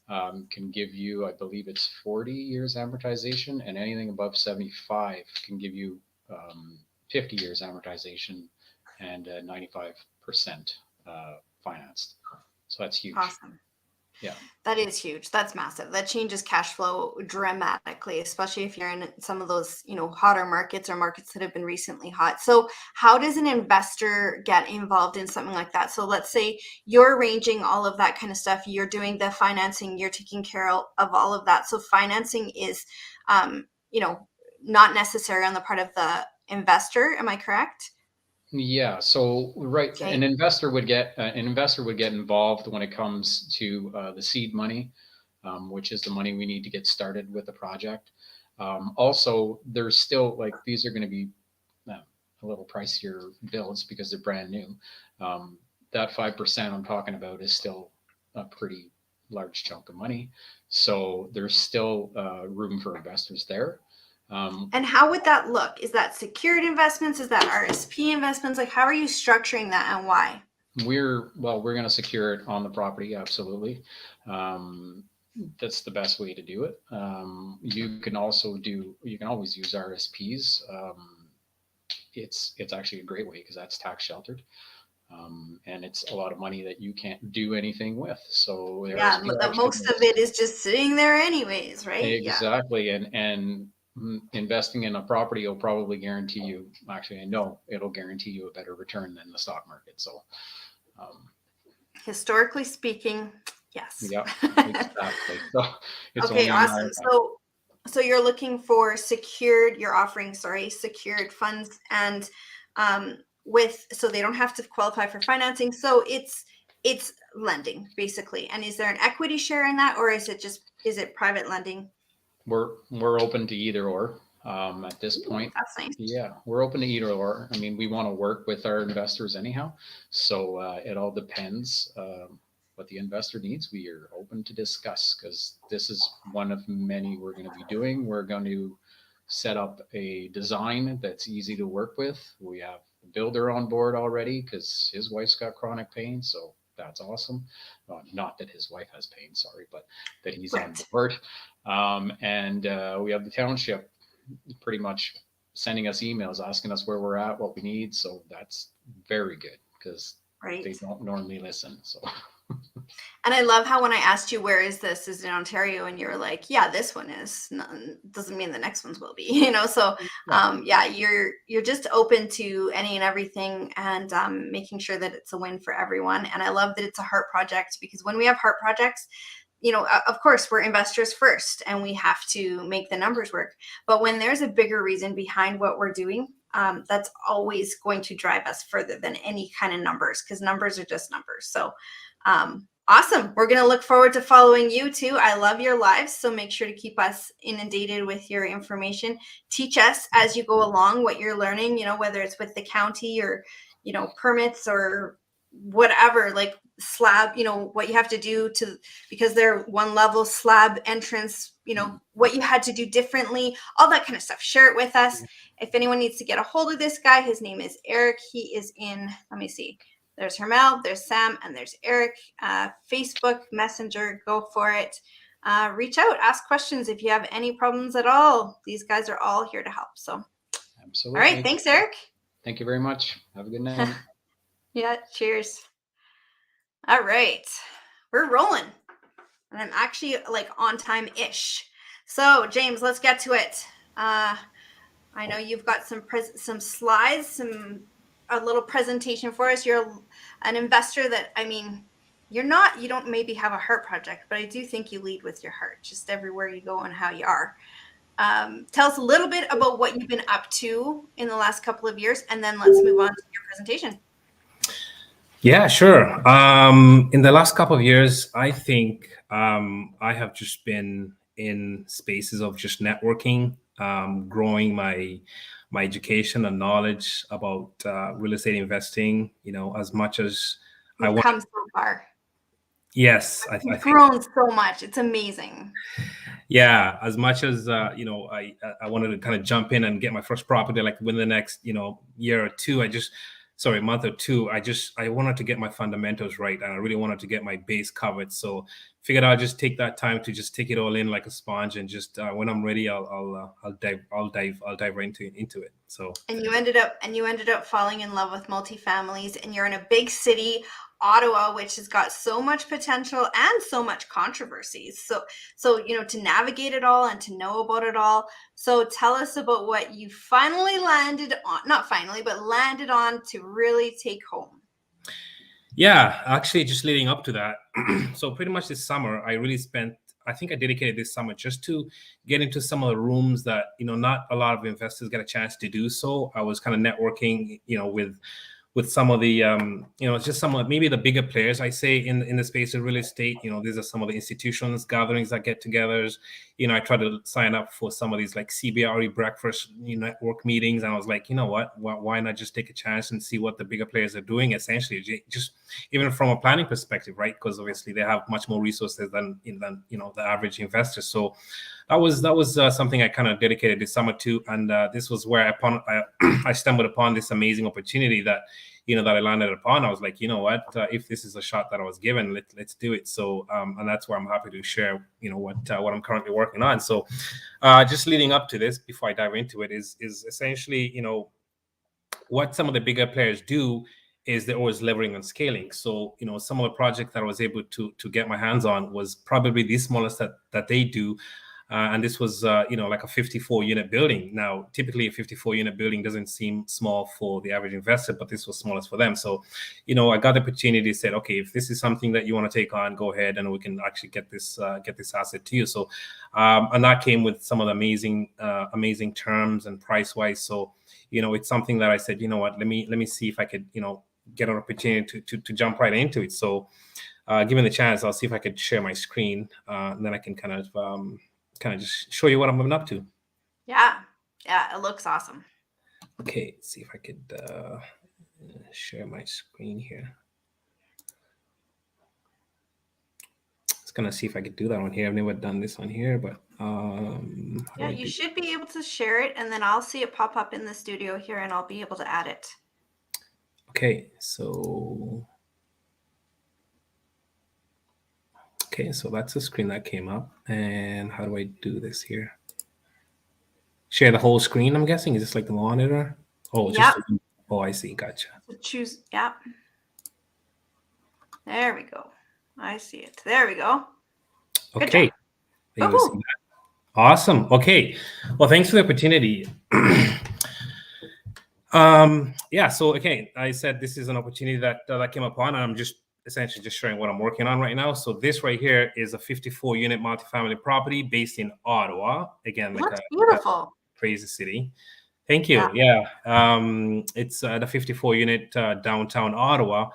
can give you, I believe it's 40 years amortization, and anything above 75 can give you 50 years amortization and 95% financed. So that's huge. Awesome. Yeah. That is huge. That's massive. That changes cash flow dramatically, especially if you're in some of those, hotter markets or markets that have been recently hot. So how does an investor get involved in something like that? So let's say you're arranging all of that kind of stuff. You're doing the financing, you're taking care of all of that. So financing is, not necessary on the part of the investor. Am I correct? Yeah. So right, Okay. an investor would get involved when it comes to the seed money, which is the money we need to get started with the project. Also, there's still, like, these are going to be a little pricier builds because they're brand new. That 5% I'm talking about is still a pretty large chunk of money. So there's still room for investors there. And how would that look? Is that secured investments? Is that RSP investments? Like, how are you structuring that and why? We're going to secure it on the property. Absolutely. That's the best way to do it. You can always use RSPs. It's actually a great way because that's tax sheltered. And it's a lot of money that you can't do anything with. So yeah, most of it is just sitting there anyways, right? Exactly. Yeah. And investing in a property will probably guarantee you, actually, I know it'll guarantee you a better return than the stock market. So historically speaking, yes. Yeah, exactly. So it's okay, awesome. So you're looking for secured funds, and so they don't have to qualify for financing. So it's lending basically. And is there an equity share in that, or is it private lending? We're open to either or. At this point, that's nice. Yeah, we're open to either or. I mean, we want to work with our investors anyhow. So it all depends what the investor needs. We are open to discuss because this is one of many we're going to be doing. We're going to set up a design that's easy to work with. We have the builder on board already because his wife's got chronic pain. So that's awesome. Not that his wife has pain, sorry, but that he's on board. And we have the township pretty much sending us emails asking us where we're at, what we need. So that's very good because they don't normally listen. So. And I love how when I asked you, where is this? Is it in Ontario? And you were like, yeah, this one is. Doesn't mean the next ones will be, So you're just open to any and everything and making sure that it's a win for everyone. And I love that it's a heart project because when we have heart projects, of course, we're investors first and we have to make the numbers work. But when there's a bigger reason behind what we're doing, that's always going to drive us further than any kind of numbers because numbers are just numbers. So awesome. We're going to look forward to following you too. I love your lives. So make sure to keep us inundated with your information. Teach us as you go along what you're learning, whether it's with the county or, permits or whatever, like slab, what you have to do because they're one level slab entrance, what you had to do differently, all that kind of stuff. Share it with us. If anyone needs to get a hold of this guy, his name is Eric. He is in, let me see. There's Hermel, there's Sam, and there's Eric. Facebook, Messenger, go for it. Reach out, ask questions if you have any problems at all. These guys are all here to help. So, absolutely. All right, thanks, Eric. Thank you very much. Have a good night. Yeah, cheers. All right, we're rolling, and I'm actually like on time-ish. So, James, let's get to it. I know you've got some slides, a little presentation for us. You're an investor that, you don't maybe have a heart project, but I do think you lead with your heart just everywhere you go and how you are. Tell us a little bit about what you've been up to in the last couple of years, and then let's move on to your presentation. Yeah, sure. In the last couple of years, I think I have just been in spaces of just networking, growing my education and knowledge about real estate investing, as much as I want. Come so far. Yes. You've grown so much. It's amazing. Yeah. As much as, I wanted to kind of jump in and get my first property, like within the next, year or two, month or two, I wanted to get my fundamentals right. And I really wanted to get my base covered. So figured I'll just take that time to just take it all in like a sponge, and just when I'm ready, I'll dive right into it. So. And you ended up falling in love with multifamilies, and you're in a big city, Ottawa, which has got so much potential and so much controversies. So to navigate it all and to know about it all. So tell us about what you finally landed on to really take home. Yeah, actually, just leading up to that. So pretty much this summer, I think I dedicated this summer just to get into some of the rooms that, not a lot of investors get a chance to do. So I was kind of networking, with with some of the just some of maybe the bigger players, I say, in the space of real estate. These are some of the institutions gatherings that get togethers. I try to sign up for some of these like CBRE breakfast network meetings, and I was like, you know what, why not just take a chance and see what the bigger players are doing, essentially, just even from a planning perspective, right? Because obviously they have much more resources than the average investor. So that was something I kind of dedicated this summer to, and this was where I stumbled upon this amazing opportunity that that I landed upon. I was like, you know what, if this is a shot that I was given, let's do it. So and that's where I'm happy to share what I'm currently working on. So just leading up to this, before I dive into it, is essentially what some of the bigger players do is they're always leveraging on scaling. So some of the projects that I was able to get my hands on was probably the smallest that they do. And this was, like a 54-unit building. Now, typically a 54-unit building doesn't seem small for the average investor, but this was smallest for them. So, I got the opportunity, said, okay, if this is something that you want to take on, go ahead, and we can actually get this asset to you. So, and that came with some of the amazing terms and price-wise. So, it's something that I said, you know what, let me see if I could, get an opportunity to jump right into it. So, given the chance, I'll see if I could share my screen, and then I can kind of just show you what I'm up to. Yeah, it looks awesome. Okay, let's see if I could share my screen here. Just gonna see if I could do that on here. I've never done this on here, but yeah, you should be able to share it, and then I'll see it pop up in the studio here, and I'll be able to add it. Okay, so that's the screen that came up. And how do I do this here? Share the whole screen, I'm guessing. Is this like the monitor? Oh, yeah. Oh, I see. Gotcha. So choose, yeah. There we go. I see it. There we go. Okay. Awesome. Okay. Well, thanks for the opportunity. Yeah. So, okay, I said this is an opportunity that came upon, and I'm just essentially just sharing what I'm working on right now. So this right here is a 54-unit multifamily property based in Ottawa. Again, that's beautiful. Crazy city. Thank you. Yeah. It's the 54-unit downtown Ottawa.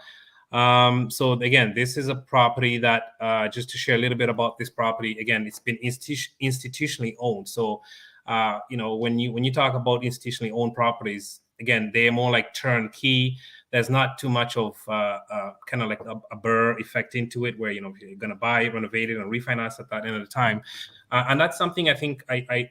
So again, this is a property that just to share a little bit about this property. Again, it's been institutionally owned. So when you talk about institutionally owned properties, again, they're more like turnkey. There's not too much of kind of like a BRRRR effect into it, where if you're going to buy it, renovate it, and refinance at that end of the time. And that's something I think I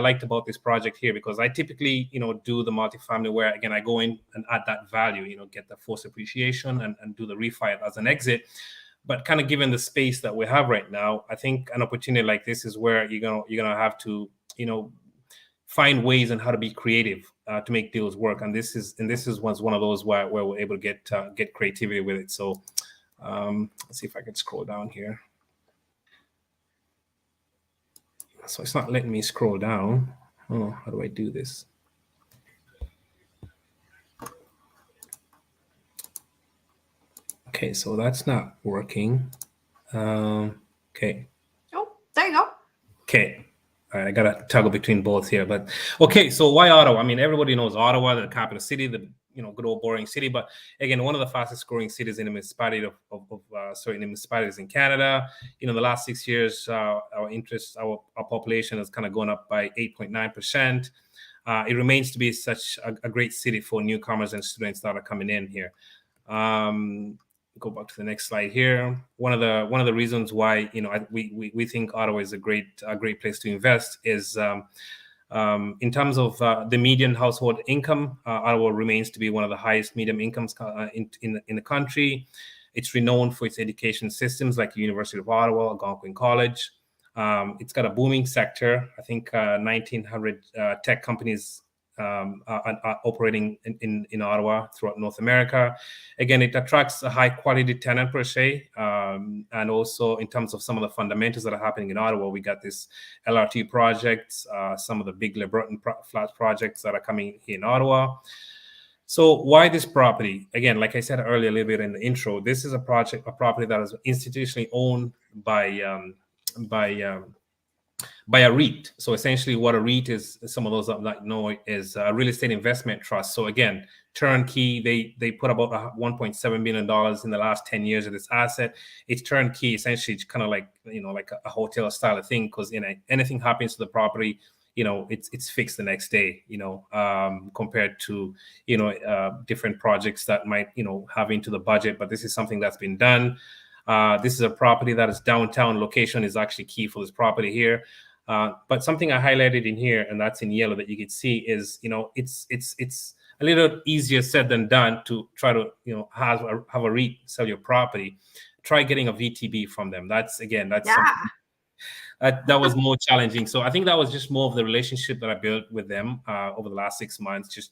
liked about this project here, because I typically do the multifamily where, again, I go in and add that value, get the forced appreciation and do the refi as an exit. But kind of given the space that we have right now, I think an opportunity like this is where you're gonna have to find ways on how to be creative to make deals work. And this was one of those where we're able to get creativity with it. So let's see if I can scroll down here. So it's not letting me scroll down. Oh, how do I do this? Okay, so that's not working. Okay. Oh, there you go. Okay. All right, I gotta toggle between both here, but okay. So why Ottawa? I mean, everybody knows Ottawa, the capital city, the good old boring city. But again, one of the fastest growing cities in the municipality in the municipalities in Canada. The last 6 years, our population has kind of gone up by 8.9%. It remains to be such a great city for newcomers and students that are coming in here. Go back to the next slide here. One of the reasons why we think Ottawa is a great place to invest is in terms of the median household income. Ottawa remains to be one of the highest medium incomes in the country. It's renowned for its education systems, like the University of Ottawa, Algonquin College. It's got a booming sector. I think 1,900 tech companies are operating in Ottawa throughout North America. Again, it attracts a high quality tenant per se. And also in terms of some of the fundamentals that are happening in Ottawa, we got this LRT projects, some of the big LeBreton flats projects that are coming here in Ottawa. So why this property? Again, like I said earlier a little bit in the intro, this is a property that is institutionally owned by by a REIT. So essentially what a REIT is, some of those that might know, is a real estate investment trust. So again, turnkey, they put about $1.7 million in the last 10 years of this asset. It's turnkey. Essentially, it's kind of like, like a hotel style of thing, because anything happens to the property, it's fixed the next day, compared to, different projects that might, have into the budget. But this is something that's been done. This is a property that is downtown. Location is actually key for this property here. But something I highlighted in here, and that's in yellow that you can see, is, it's a little easier said than done to try to, have a REIT sell your property. Try getting a VTB from them. That's something that was more challenging. So I think that was just more of the relationship that I built with them over the last 6 months. Just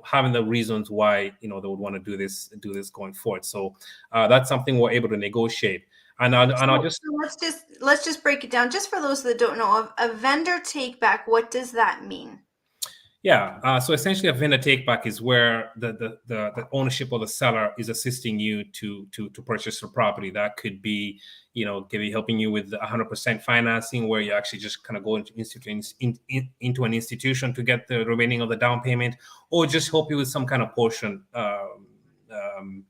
having the reasons why they would want to do this going forward. So that's something we're able to negotiate. And I'll just let's just break it down, just for those that don't know. A vendor take back, what does that mean? Yeah. So essentially, a vendor take back is where the ownership of the seller is assisting you to purchase the property. That could be, helping you with 100% financing, where you actually just kind of go into an institution to get the remaining of the down payment, or just help you with some kind of portion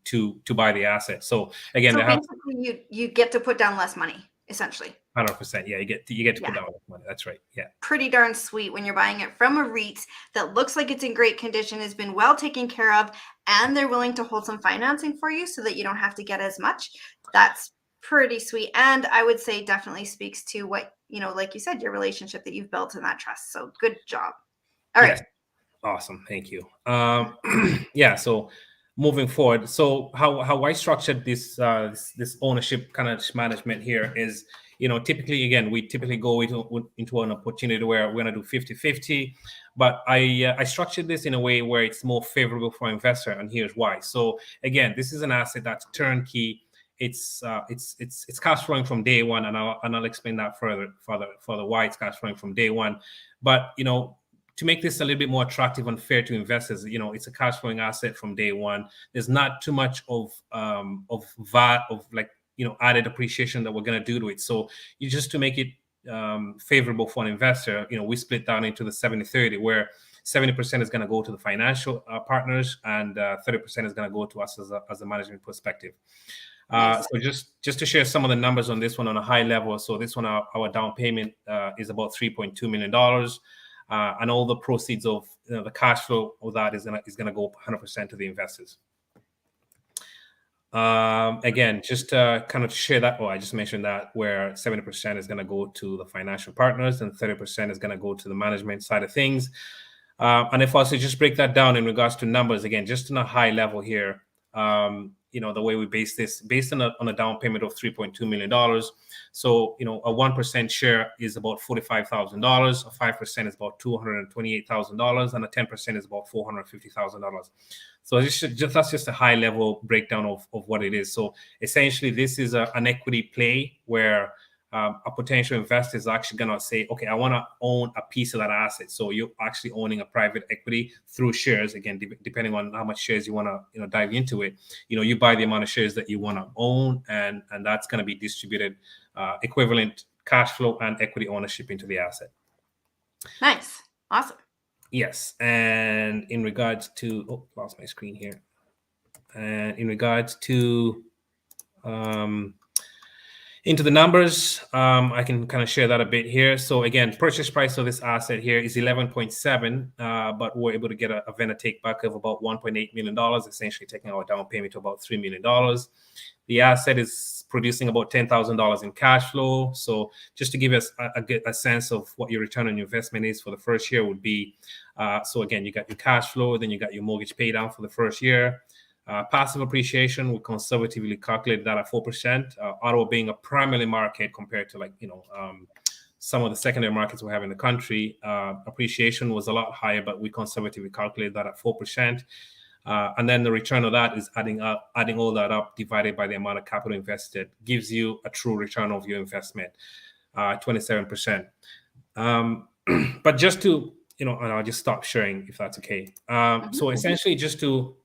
to buy the asset. So again, basically you get to put down less money, essentially. 100%. Yeah, you get to put down less money. That's right. Yeah. Pretty darn sweet when you're buying it from a REIT that looks like it's in great condition, has been well taken care of, and they're willing to hold some financing for you so that you don't have to get as much. That's pretty sweet. And I would say definitely speaks to what, like you said, your relationship that you've built in that trust. So good job. All right. Yes. Awesome. Thank you. Yeah. So moving forward, so how I structured this ownership kind of management here is, typically, again, we typically go into an opportunity where we're going to do 50-50, but I structured this in a way where it's more favorable for investor, and here's why. So again, this is an asset that's turnkey. It's cash flowing from day one, and I'll explain that further why it's cash flowing from day one. But to make this a little bit more attractive and fair to investors, it's a cash flowing asset from day one. There's not too much of VAT, of added appreciation that we're going to do to it. So just to make it favorable for an investor, we split down into the 70-30, where 70% is going to go to the financial partners, and 30% is going to go to us as a management perspective. Nice. So just to share some of the numbers on this one on a high level. So this one, our down payment is about $3.2 million. And all the proceeds of the cash flow of that is gonna go 100% to the investors. Again, just kind of share that. I just mentioned that, where 70% is gonna go to the financial partners and 30% is gonna go to the management side of things. And if I also just break that down in regards to numbers, again, just on a high level here, the way we base this, based on a down payment of $3.2 million. So, a 1% share is about $45,000, a 5% is about $228,000, and a 10% is about $450,000. So that's just a high level breakdown of what it is. So essentially, this is an equity play where a potential investor is actually going to say, okay, I want to own a piece of that asset. So you're actually owning a private equity through shares. Again, depending on how much shares you want to dive into it, you buy the amount of shares that you want to own, and that's going to be distributed equivalent cash flow and equity ownership into the asset. Nice. Awesome. Yes. And in regards to, lost my screen here. And in regards to into the numbers, I can kind of share that a bit here. So again, purchase price of this asset here is 11.7, but we're able to get a vendor take back of about $1.8 million, essentially taking our down payment to about $3 million. The asset is producing about $10,000 in cash flow. So just to give us a sense of what your return on your investment is for the first year would be, so again, you got your cash flow, then you got your mortgage pay down for the first year. Passive appreciation, we conservatively calculate that at 4%. Ottawa being a primary market compared to some of the secondary markets we have in the country, appreciation was a lot higher, but we conservatively calculate that at 4%. And then the return of that is adding all that up, divided by the amount of capital invested, gives you a true return of your investment, 27%. But just to, and I'll just stop sharing if that's okay. So essentially, just to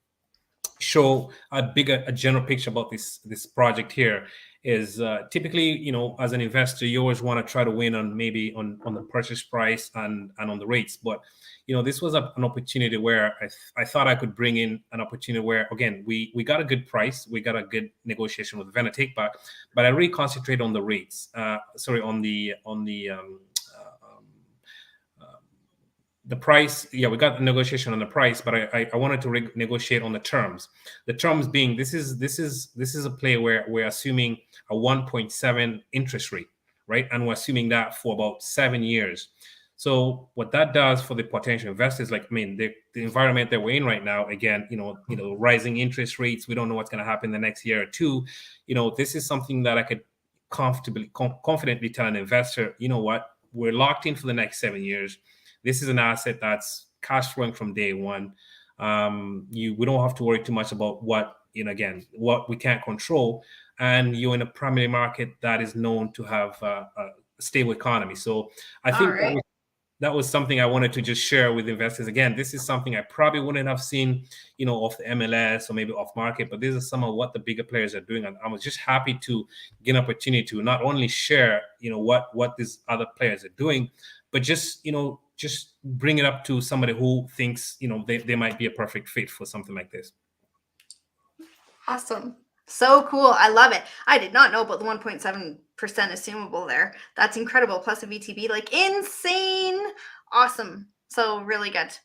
show a general picture about this project here is typically, you know, as an investor, you always want to try to win on maybe on the purchase price and on the rates. But, you know, this was an opportunity where I thought I could bring in an opportunity where, again, we got a good price, we got a good negotiation with vendor take back, but I really concentrate on the rates. The price, yeah, we got the negotiation on the price, but I wanted to negotiate on the terms. The terms being, this is a play where we're assuming a 1.7 interest rate, right? And we're assuming that for about 7 years. So what that does for the potential investors, like, I mean, the environment that we're in right now, again, you know, rising interest rates, we don't know what's going to happen the next year or two. You know, this is something that I could confidently tell an investor, you know what, we're locked in for the next 7 years. This is an asset that's cash flowing from day one. We don't have to worry too much about what we can't control. And you're in a primary market that is known to have a stable economy. So I think that was something I wanted to just share with investors. Again, this is something I probably wouldn't have seen, you know, off the MLS or maybe off market, but this is some of what the bigger players are doing. And I was just happy to get an opportunity to not only share, you know, what these other players are doing, but just, you know, just bring it up to somebody who thinks, you know, they might be a perfect fit for something like this. Awesome. So cool. I love it. I did not know about the 1.7% assumable there. That's incredible. Plus a VTB, like insane. Awesome. So really good.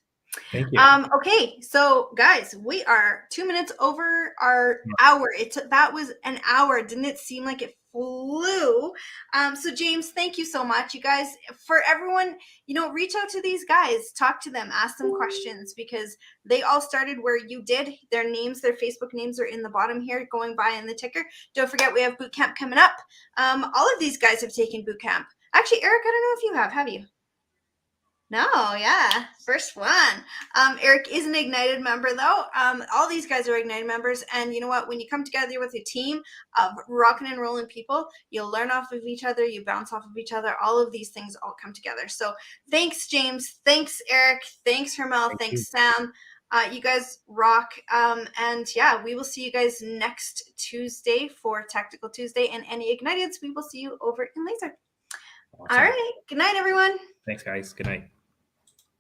Thank you. Okay, so guys, we are 2 minutes over our hour. That was an hour. Didn't it seem like it flew? So James, thank you so much. You guys, for everyone, you know, reach out to these guys, talk to them, ask them questions, because they all started where you did. Their names, their Facebook names are in the bottom here, going by in the ticker. Don't forget, we have boot camp coming up. All of these guys have taken boot camp. Actually, Eric, I don't know if you have you? No, yeah, first one. Eric is an Ignited member, though. All these guys are Ignited members, and you know what? When you come together with a team of rocking and rolling people, you'll learn off of each other, you bounce off of each other. All of these things all come together. So thanks, James. Thanks, Eric. Thanks, Hermel. Thanks, Sam. You guys rock. And yeah, we will see you guys next Tuesday for Tactical Tuesday, and any Igniteds, we will see you over in Laser. Awesome. All right. Good night, everyone. Thanks, guys. Good night.